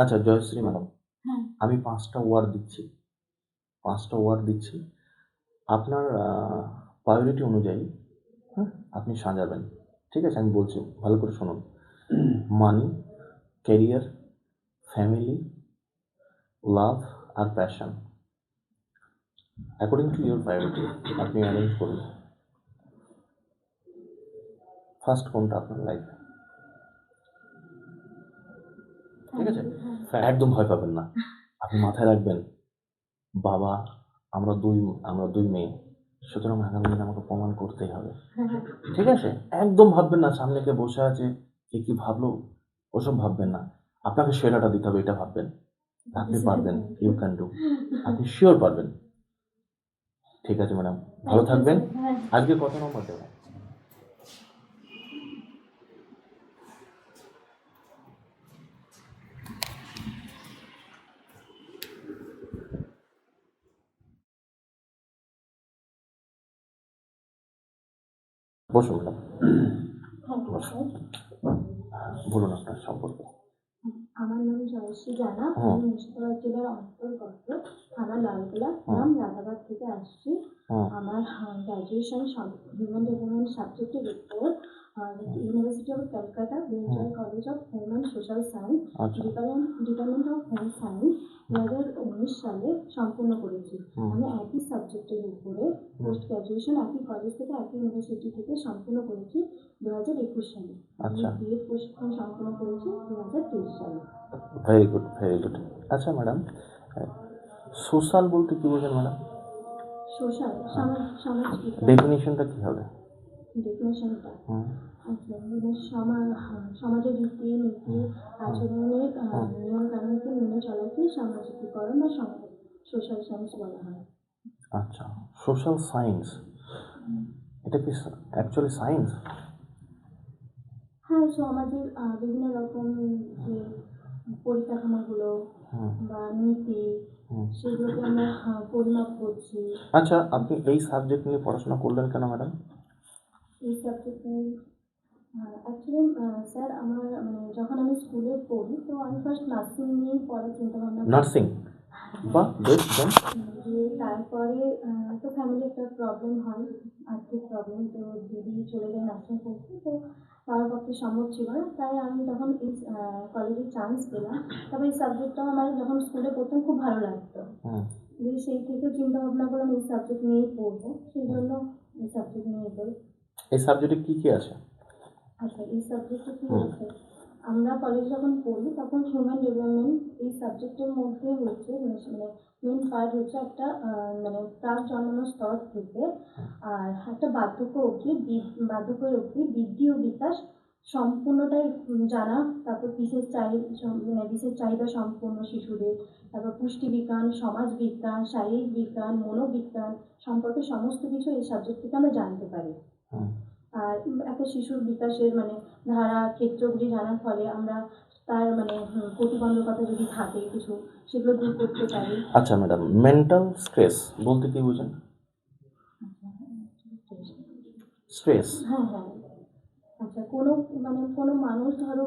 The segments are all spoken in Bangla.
আচ্ছা জয়শ্রী ম্যাডাম, হ্যাঁ। আমি 5টা ওয়ার্ড দিচ্ছি। আপনার প্রায়োরিটি অনুযায়ী হ্যাঁ আপনি সাজাবেন। ঠিক আছে, আমি বলছি ভালো করে শুনুন। মানি, ক্যারিয়ার, ফ্যামিলি, লাভ আর passion. According to your priority আপনি অ্যারেঞ্জ করুন ফার্স্ট কোনটা আপনার লাইফে। ঠিক আছে, একদম ভয় পাবেন না। আপনি মাথায় রাখবেন, বাবা, আমরা দুই মেয়ে, সুতরাং আগামী দিনে আমাকে প্রমাণ করতেই হবে। ঠিক আছে, একদম ভাববেন না সামনে কে বসে আছে কে কি ভাবলো, ওসব ভাববেন না। আপনাকে সেরাটা দিতে হবে এটা ভাববেন। আপনি পারবেন, ইউ ক্যান ডু, আপনি শিওর পারবেন। ঠিক আছে ম্যাডাম, ভালো থাকবেন। আজকে কত নম্বর দেবেন? বসুন ম্যাডাম, বসুন। বলুন আপনার সম্পর্কে। আমার নাম জয়শ্রী জানা, আমি মুর্শিদাবাদ জেলার অন্তর্গত থানা লালগোলা, নাম রাধাবাদ থেকে আসছি। আমার গ্র্যাজুয়েশন হিউম্যান ডেভেলপমেন্ট সাবজেক্টের উপর ইউনিভার্সিটি অফ ক্যালকাটা, বেঞ্জয় college of home and social science, department of home science 2019 সালে সম্পূর্ণ করেছি। আমি একই সাবজেক্টের উপরে পোস্ট গ্র্যাজুয়েশন একই কলেজ থেকে একই ইউনিভার্সিটি থেকে সম্পূর্ণ করেছি 2021 সালে। আমি বিএড প্রশিক্ষণ সম্পূর্ণ করেছি 2023 সালে। Very good, very good. আচ্ছা ম্যাডাম, সোশ্যাল বলতে কি বোঝেন ম্যাডাম? সোশ্যাল সামাজিক ডেফিনিশনটা কি হবে? ডেফিনেশনটা আচ্ছা, সমাজের রীতি নীতি আচরণের নিয়ম কানুনকে মেনে চলাকে সামাজিকীকরণ বা সোশ্যাল সায়েন্স বলা হয়। আচ্ছা, সোশ্যাল সায়েন্স, এটা কি অ্যাকচুয়ালি সায়েন্স? হ্যাঁ, সমাজের বিভিন্ন রকম যে পরিকাঠামোগুলো বা নীতি, সেগুলোকে আমরা পরিমাপ করছি। আচ্ছা, আপনি এই সাবজেক্ট নিয়ে পড়াশোনা করলেন কেন ম্যাডাম? এই সাবজেক্ট নিয়ে অ্যাকচুয়ালি স্যার, আমার যখন আমি স্কুলে পড়ি তো আমি ফার্স্ট নার্সিং নিয়েই পড়ার চিন্তাভাবনা করি। নার্সিং, বা বেশ দেন। দিয়ে তারপরে তো ফ্যামিলি একটা প্রবলেম হয়, আর্থিক প্রবলেম, তো দিদি চলে যায় নার্সিং পড়তে, তো বাবার পক্ষে সম্ভব ছিল না, তাই আমি তখন এই কলেজে চান্স পেলাম। তবে এই সাবজেক্টটাও আমার যখন স্কুলে পড়তাম খুব ভালো লাগতো, যে সেই থেকে চিন্তা ভাবনা করলাম এই সাবজেক্ট নিয়েই পড়বো, সেই জন্য এই সাবজেক্ট নিয়ে পড়ি। এই সাবজেক্টে কি কি আছে? আচ্ছা, এই সাবজেক্টে কি আছে, আমরা কলেজে যখন পড়ি তখন হিউম্যান ডেভেলপমেন্ট এই সাবজেক্টের মধ্যে হচ্ছে মেন পার্ট হচ্ছে একটা প্রাক জন্মানো স্তর থেকে আর একটা বার্ধক্য অবধি বৃদ্ধি ও বিকাশ সম্পূর্ণটাই জানা, তারপর বিশেষ চাহিদা সম্পন্ন শিশুদের, তারপর পুষ্টিবিজ্ঞান, সমাজবিজ্ঞান, শারীরিক বিজ্ঞান, মনোবিজ্ঞান সম্পর্কে সমস্ত কিছু এই সাবজেক্ট থেকে আমরা জানতে পারি। আর একটা শিশুর বিকাশের ধারা ক্ষেত্রগুলি জানার ফলে আমরা তার প্রতিবন্ধকতা যদি থাকে কিছু, সেগুলো দূর করতে পারি। আচ্ছা ম্যাডাম, মেন্টাল স্ট্রেস বলতে কি বোঝেন? স্ট্রেস, হ্যাঁ হ্যাঁ। আচ্ছা, কোনো মানুষ ধরো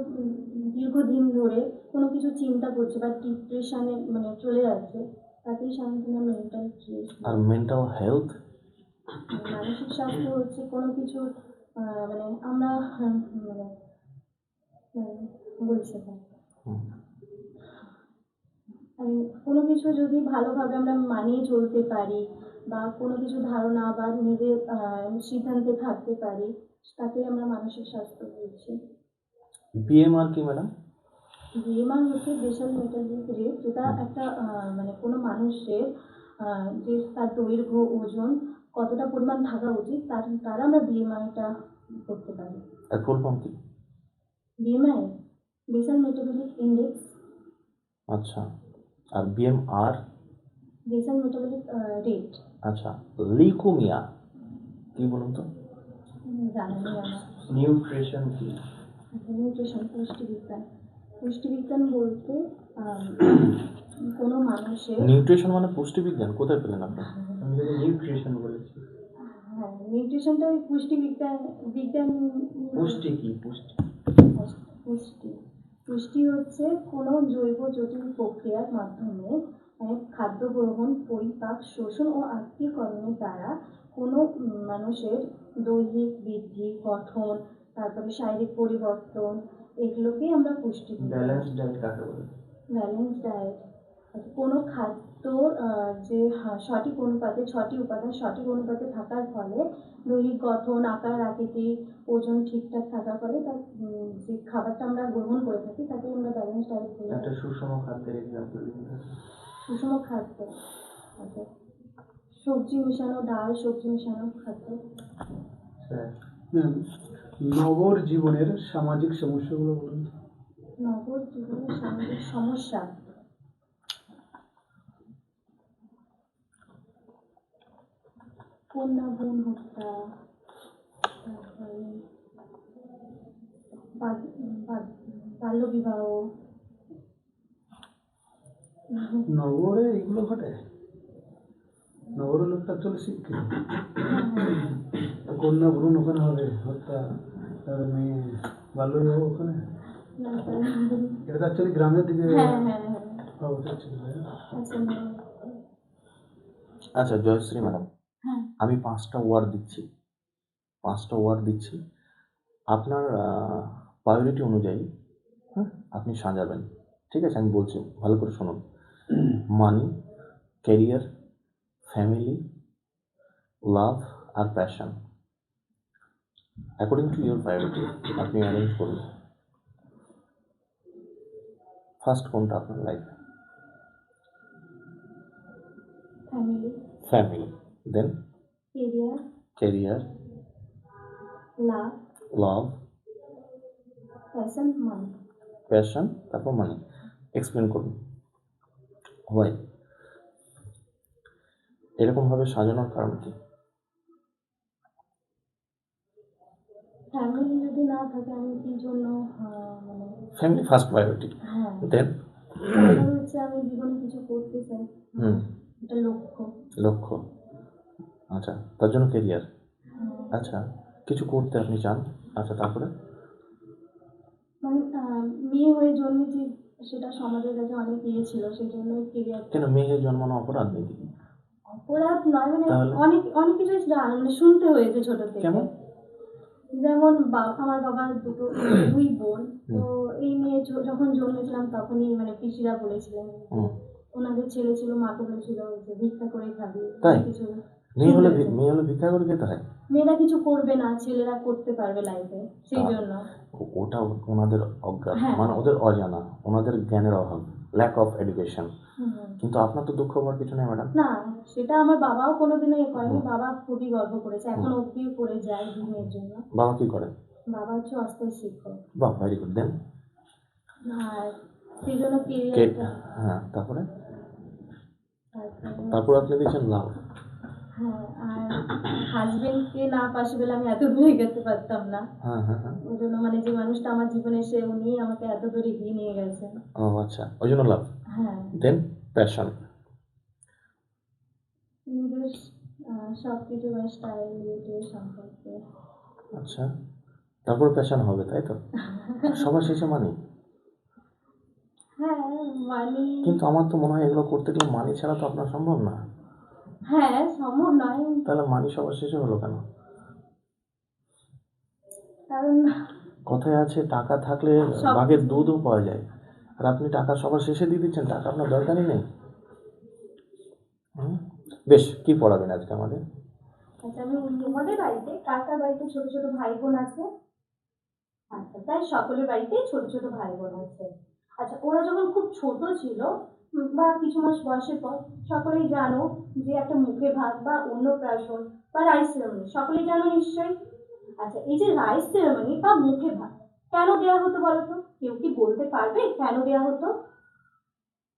দীর্ঘদিন ধরে কোনো কিছু চিন্তা করছে বা ডিপ্রেশনে চলে যাচ্ছে, তাকেই সাধারণত মেন্টাল স্ট্রেস। আর মেন্টাল হেলথ, মানসিক স্বাস্থ্য হচ্ছে কোনো কিছু আমরা বলছি কোনো কিছু যদি ভালোভাবে আমরা মানিয়ে চলতে পারি বা কোনো কিছু ধারণা বা নিজের সিদ্ধান্তে থাকতে পারি, তাকে আমরা মানসিক স্বাস্থ্য বলছি। বিএমআর কি ম্যাডাম? বিএমআর হচ্ছে বেসাল মেটাবলিক রেট, যেটা একটা কোনো মানুষের যে তার দৈর্ঘ্য ওজন কতটা পরিমাণ থাকা উচিত তারা আমরা বিএমআইটা করতে পারি। আর ফুল ফর্ম কি? BMI basal metabolic index. আচ্ছা, আর বিএমআর? Basal metabolic rate. আচ্ছা, লিউকোমিয়া কি বলুন তো? জানি আমার। নিউট্রিশন কি? নিউট্রিশন পুষ্টিবিজ্ঞান বলতে কোনো মানুষের। নিউট্রিশন মানে পুষ্টিবিজ্ঞান? কোথায় পেলেন আপনি? আমি যদি নিউট্রিশন বলেছি। হ্যাঁ, নিউট্রিশনটা ওই পুষ্টিবিজ্ঞান। পুষ্টি কি? পুষ্টি পুষ্টি পুষ্টি হচ্ছে কোনো জৈব জটিল প্রক্রিয়ার মাধ্যমে খাদ্য গ্রহণ, পরিপাক, শোষণ ও আত্তীকরণের দ্বারা কোনো মানুষের দৈহিক বৃদ্ধি, গঠন, তারপরে শারীরিক পরিবর্তন, এগুলোকেই আমরা পুষ্টি বলি। ব্যালেন্স ডায়েট কাকে বলে? ব্যালেন্স ডায়েট কোনো খাদ্যর যে সঠিক অনুপাতে 6টি উপাদান সঠিক অনুপাতে থাকার ফলে দৈহিক গঠন, আকার আকৃতি, ওজন ঠিকঠাক থাকার ফলে তার যে খাবারটা আমরা গ্রহণ করে থাকি তাকে আমরা ব্যালেন্স ডায়েট বলি। একটা সুষম খাদ্যের এক্সাম্পল দিন। সুষম খাদ্য, আচ্ছা, সবজি মেশানো ডাল, সবজি মেশানো খাদ্য। স্যার, নগর জীবনের সামাজিক সমস্যাগুলো বলুন। নগর জীবনের সামাজিক সমস্যা, কন্যা ভ্রূণ হত্যা, তারপরে বাল্যবিবাহ। নগরে এগুলো ঘটে? নগরের লোকটা চলে শিক্ষিত, কন্যা ভ্রূণ ওখানে হবে, হত্যা, তারপরে মেয়ে বাল্যবিবাহ ওখানে। এটা তো অ্যাকচুয়ালি গ্রামের দিকে হ্যাঁ হ্যাঁ হ্যাঁ, হওয়া উচিত ছিল, তাই না? আচ্ছা আচ্ছা জয়শ্রী ম্যাডাম, হ্যাঁ আমি 5টা ওয়ার্ড দিচ্ছি, আপনার প্রায়োরিটি অনুযায়ী, হ্যাঁ, আপনি সাজাবেন। ঠিক আছে, আমি বলছি, ভালো করে শুনুন। মানি, ক্যারিয়ার, ফ্যামিলি, লাভ আর passion. According to your priority আপনি অ্যারেঞ্জ করুন। ফার্স্ট কোনটা আপনার লাইফে? Family, then career, love, passion, তারপর মানি। এক্সপ্লেন করুন হোয়াই এরকমভাবে সাজানোর কারণ কি? ফ্যামিলি যদি না থাকে আমি কি জন্য মানে ফ্যামিলি ফার্স্ট প্রায়োরিটি, হ্যাঁ দেন আমার হচ্ছে আমি জীবনে কিছু করতে চাই, এটা লক্ষ্য। আচ্ছা, তার জন্য ক্যারিয়ার। আচ্ছা, কিছু করতে আপনি চান। আচ্ছা, তারপরে মানে মেয়ে হয়ে জন্মেছি, সেটা সমাজের কাছে অনেক ছিল, সেই জন্য ক্যারিয়ার। কেন মেয়ে জন্মানো অপরাধ নাকি? অপরাধ নয়, মানে তাহলে? অনেক অনেক কিছু মানে শুনতে হয়েছে ছোট থেকে। কেমন? যেমন আমার বাবার দুই বোন, তো এই মেয়ে যখন জন্মেছিলাম তখনই মানে পিসিরা বলেছিলেন, ওনাদের ছেলে ছিল, মাকে বলেছিল যে ভিক্ষা করে খাবি, তাই? কিছু মেয়ে হলে ভিক্ষা করে খেতে হয়? মেয়েরা কিছু করবে না, ছেলেরা করতে পারবে লাইফে, সেই জন্য। ওটা ওনাদের অজ্ঞান, হ্যাঁ। মানে ওদের অজানা, ওনাদের জ্ঞানের অভাব, ল্যাক অফ এডুকেশন। কিন্তু আপনার তো দুঃখ হওয়ার কিছু নেই ম্যাডাম। না, সেটা আমার বাবাও কোনোদিনও করেনি। বাবা খুবই গর্ব করেছে, এখন অব্দিও করে যায় মেয়ের জন্য। বাবা কি করেন? বাবা হচ্ছে অস্থায়ী শিক্ষক। বাহ, ভেরি গুড। দেন আর সেই জন্য ক্যারিয়ারটা। হ্যাঁ, তারপর আপনি দিয়েছেন লাভ। হ্যাঁ, আর হাজবেন্ডকে না পাশে পেলে আমি এত দূরে যেতে পারতাম না। হ্যাঁ। ওই জন্য মানে যে মানুষটা আমার জীবনে এসে উনি আমাকে এত দূরে এগিয়ে নিয়ে গেছেন। ও আচ্ছা, ওই জন্য লাভ। হ্যাঁ, দেন প্যাশন। নিজের সবকিছু বা স্টাইল সম্পর্কে। আচ্ছা, তারপর প্যাশন হবে, তাই তো? সবার শেষে মানি। হ্যাঁ, মানি। কিন্তু আমার তো মনে হয় এগুলো করতে গেলে মানি ছাড়া তো আপনার সম্ভব না। হ্যাঁ, সম্ভব নয়। তাহলে মানি সবার শেষে হলো কেন? কারণ কথায় আছে টাকা থাকলে বাঘের দুধও পাওয়া যায়, আর আপনি টাকা সবার শেষে দিয়ে দিচ্ছেন, টাকা আপনার দরকারই নেই। বেশ, কি পড়াবেন আজকে আমাদের? আচ্ছা, আমাদের বাড়িতে কার বাড়িতে ছোট ছোট ভাই বোন আছে? আচ্ছা, তাই সকলের বাড়িতেই ছোট ছোট ভাই বোন আছে। আচ্ছা, ওরা যখন খুব ছোট ছিল বা কিছু মাস বয়সের পর, সকলেই জানো যে একটা মুখে ভাত বা অন্নপ্রাশন বা রাইস সেরেমনি, সকলেই জানো নিশ্চয়ই। আচ্ছা, এই যে রাইস সেরেমনি বা মুখে ভাত কেন দেওয়া হতো বলতো? কেউ কি বলতে পারবে কেন দেওয়া হতো?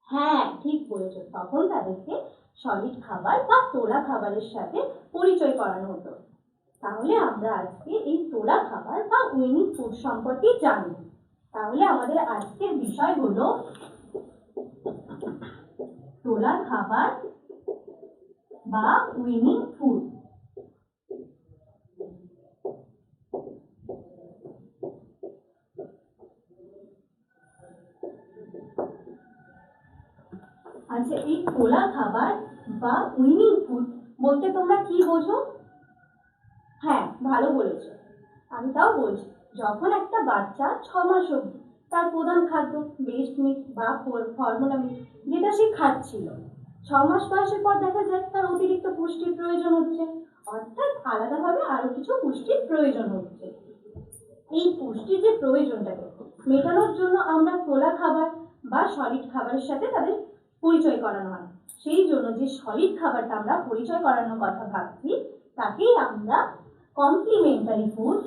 হ্যাঁ, ঠিক বলেছো, তখন তাদেরকে সলিড খাবার বা তোলা খাবারের সাথে পরিচয় করানো হতো। তাহলে আমরা আজকে এই তোলা খাবার বা উইনিং ফুড সম্পর্কে জানব। তাহলে আমাদের আজকের বিষয় হলো তোলা খাবার বা উইনিং ফুড। আচ্ছা, এই খোলা খাবার বা উইনিং ফুড বলতে তোমরা কি বোঝো? হ্যাঁ, ভালো বলেছো। আমি তাও বলছি, যখন একটা বাচ্চা 6 মাস অবধি তার প্রধান খাদ্য বেস্ট মিল্ক বা ফর্মুলা মিল্ক যেটা সে খাচ্ছিল, 6 মাস বয়সের পর দেখা যায় তার অতিরিক্ত পুষ্টির প্রয়োজন হচ্ছে, অর্থাৎ আলাদাভাবে আরো কিছু পুষ্টির প্রয়োজন হচ্ছে। এই পুষ্টির যে প্রয়োজনটাকে মেটানোর জন্য আমরা খোলা খাবার বা সলিড খাবারের সাথে তাদের পরিচয় করানো হয়। সেই জন্য যে সলিড খাবারটা আমরা পরিচয় করানোর কথা ভাবছি তাকেই আমরা কমপ্লিমেন্টারি ফুড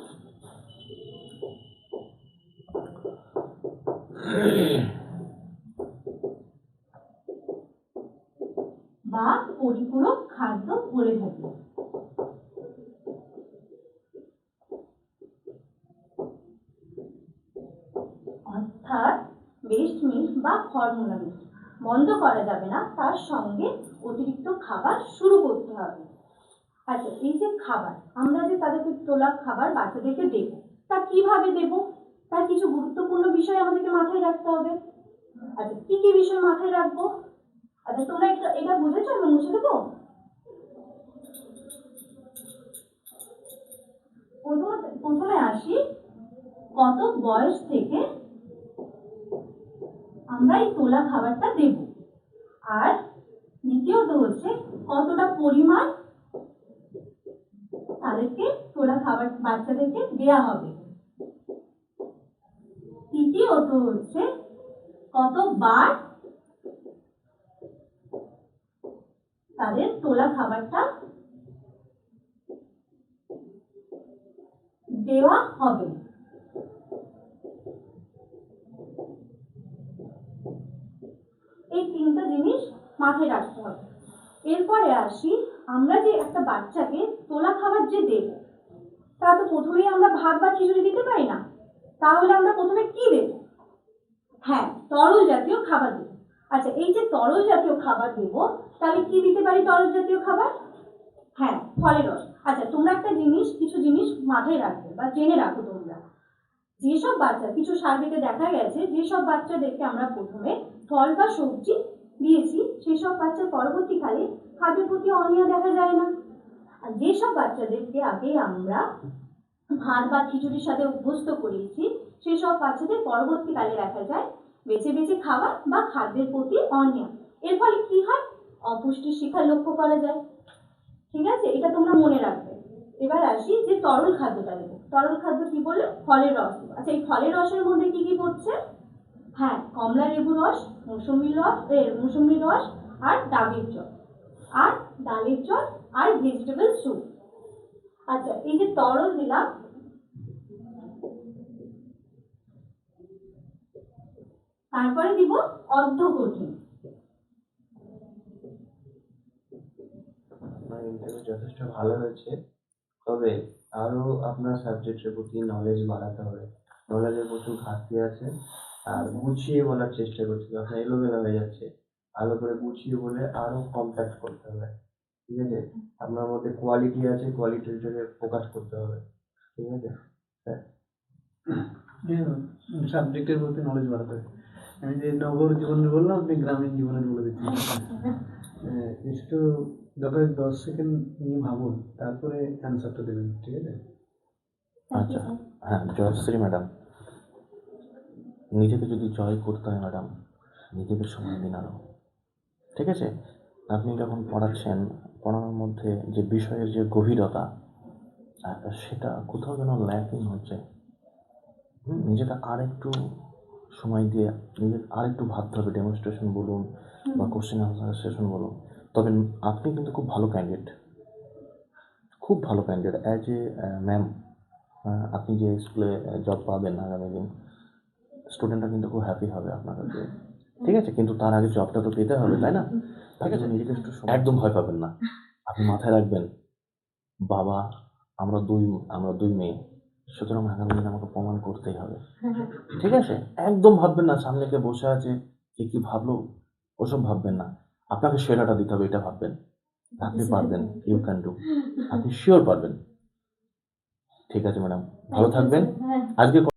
বা পরিপূরক খাদ্য বলে থাকি। অর্থাৎ বেস্ট মিল্ক বা ফর্মুলা মিল্ক বন্ধ করা যাবে না, তার সঙ্গে অতিরিক্ত খাবার শুরু করতে হবে। আচ্ছা, এই যে খাবার আমরা যে তাদেরকে তোলা খাবার বাচ্চাদেরকে দেব, তা কিভাবে দেব তার কিছু গুরুত্বপূর্ণ বিষয় আমাদেরকে মাথায় রাখতে হবে। আচ্ছা, কি কি বিষয় মাথায় রাখবো? আচ্ছা, তোমরা এটা বুঝেছো? আমি মুছে দেবো। প্রথমে আসি, কত বয়স থেকে আমরা এই তোলা খাবারটা দেব, আর দ্বিতীয়ত হচ্ছে কতটা পরিমাণ তাদেরকে তোলা খাবার বাচ্চাদেরকে দেয়া হবে। তৃতীয়ত হচ্ছে কতবার তাদের তোলা খাবারটা দেওয়া হবে। এই তিনটা জিনিস মাথায় রাখতে হবে। এরপরে আসি, আমরা যে একটা বাচ্চাকে তোলা খাবার যে দেব, তা তো প্রথমেই আমরা ভাত বা খিচুড়ি দিতে পারি না। তাহলে আমরা প্রথমে কি দেব? হ্যাঁ, তরল জাতীয় খাবার দেব। আচ্ছা, এই যে তরল জাতীয় খাবার দেব, তাহলে কি দিতে পারি তরল জাতীয় খাবার? হ্যাঁ, ফলের রস। আচ্ছা, তোমরা একটা কিছু জিনিস মাথায় রাখবে বা জেনে রাখো তোমরা, যেসব বাচ্চা, কিছু সার্ভেতে দেখা গেছে যেসব বাচ্চাদেরকে আমরা প্রথমে ফল বা সবজি দিয়েছি সেসব বাচ্চার পরবর্তীকালে খাদ্যের প্রতি অনীহা দেখা যায় না। আর যেসব বাচ্চাদেরকে আগে আমরা ভাত বা খিচুড়ির সাথে অভ্যস্ত করিয়েছি সেসব বাচ্চাদের পরবর্তীকালে দেখা যায় বেছে বেছে খাবার বা খাদ্যের প্রতি অনীহা। এর ফলে কি হয়? অপুষ্টির শিকার লক্ষ্য করা যায়। ঠিক আছে, এটা তোমরা মনে রাখবে। এবার আসি যে তরল খাদ্যটা দেবো। তরল খাদ্য কি বলে? ফলের রস দেবো। আচ্ছা, এই ফলের রসের মধ্যে কি কি পড়ছে? হ্যাঁ, কমলা লেবু রস, মৌসুমী রস, আর ডাবের জল, আর ডালের জল, আর ভেজিটেবল স্যুপ। আচ্ছা, এই যে তরল দিলাম, তারপরে দিব অর্ধ কঠিন। আপনার ইন্টারভিউ যথেষ্ট ভালো হয়েছে, তবে আরো আপনার সাবজেক্টের প্রতি নলেজ বাড়াতে হবে। নলেজের প্রচুর ঘাটতি আছে, আর গুছিয়ে বলার চেষ্টা করছি, আপনার এলোমেলো হয়ে যাচ্ছে। ভালো করে গুছিয়ে বলে আরো কম্প্যাক্ট করতে হবে, ঠিক আছে? আপনার মধ্যে কোয়ালিটি আছে, কোয়ালিটিটাকে ফোকাস করতে হবে, ঠিক আছে স্যার? সাবজেক্টের প্রতি নলেজ বাড়াতে হবে। আমি যে নগর জীবনের বললাম, আপনি গ্রামীণ জীবনের বলে দিচ্ছেন। একটু দরকার 10 সেকেন্ড নিয়ে ভাবুন, তারপরে অ্যান্সারটা দেবেন, ঠিক আছে? আচ্ছা, হ্যাঁ, জয়শ্রী ম্যাডাম, নিজেকে যদি জয় করতে হয় ম্যাডাম, নিজেকে সময় দিন আরও। ঠিক আছে, আপনি যখন পড়াচ্ছেন, পড়ানোর মধ্যে যে বিষয়ের যে গভীরতা, সেটা কোথাও যেন ল্যাকিং হচ্ছে। নিজেকে আর একটু সময় দিয়ে নিজেকে আর একটু ভাবতে হবে। ডেমনস্ট্রেশন বলুন বা কোশ্চেন আনসার সেশন বলুন। তবে আপনি কিন্তু খুব ভালো ক্যান্ডিডেট, খুব ভালো ক্যান্ডিডেট অ্যাজ এ ম্যাম। আপনি যে স্কুলে জব পাবেন আগামী দিন, স্টুডেন্টরা কিন্তু খুব হ্যাপি হবে আপনার কাছে। ঠিক আছে, কিন্তু তার আগে জবটা তো পেতে হবে, তাই না? ঠিক আছে, নিজেকে একটু একদম ভয় পাবেন না। আপনি মাথায় রাখবেন, বাবা, আমরা দুই মেয়ে, সুতরাং আগামী দিন আমাকে প্রমাণ করতেই হবে। ঠিক আছে, একদম ভাববেন না সামনে কে বসে আছে কে কি ভাবলো, ওসব ভাববেন না। আপনাকে সেরাটা দিতে হবে, এটা ভাববেন। আপনি পারবেন, ইউ ক্যান ডু, আপনি শিওর পারবেন। ঠিক আছে ম্যাডাম, ভালো থাকবেন। আজকে